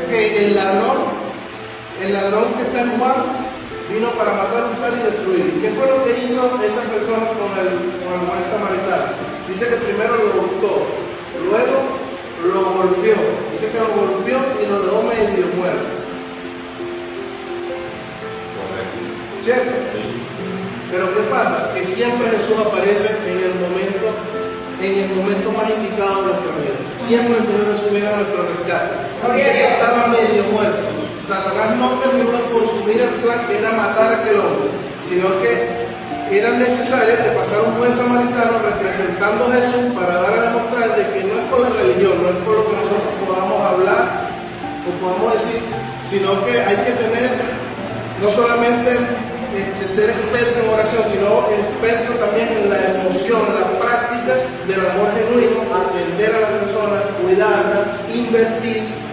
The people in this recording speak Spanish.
que el ladrón que está en Juan, vino para matar, buscar y destruir. ¿Qué fue lo que hizo esa persona con el buen samaritano? Dice que primero lo buscó, luego lo golpeó. Dice que lo golpeó y lo dejó medio muerto. ¿Cierto? Pero ¿qué pasa? Que siempre Jesús aparece en el momento más indicado de nuestra vida. Siempre el Señor Jesús viene a nuestro rescate. Dice que estaba medio muerto. Satanás no terminó de consumir el plan que era matar a aquel hombre, sino que era necesario que pasara un buen samaritano representando a Jesús para dar a demostrar de que no es por la religión, no es por lo que nosotros podamos hablar o podamos decir, sino que hay que tener no solamente ser experto en oración, sino experto también en la emoción, en la práctica del amor genuino, atender a las personas, cuidarlas, invertir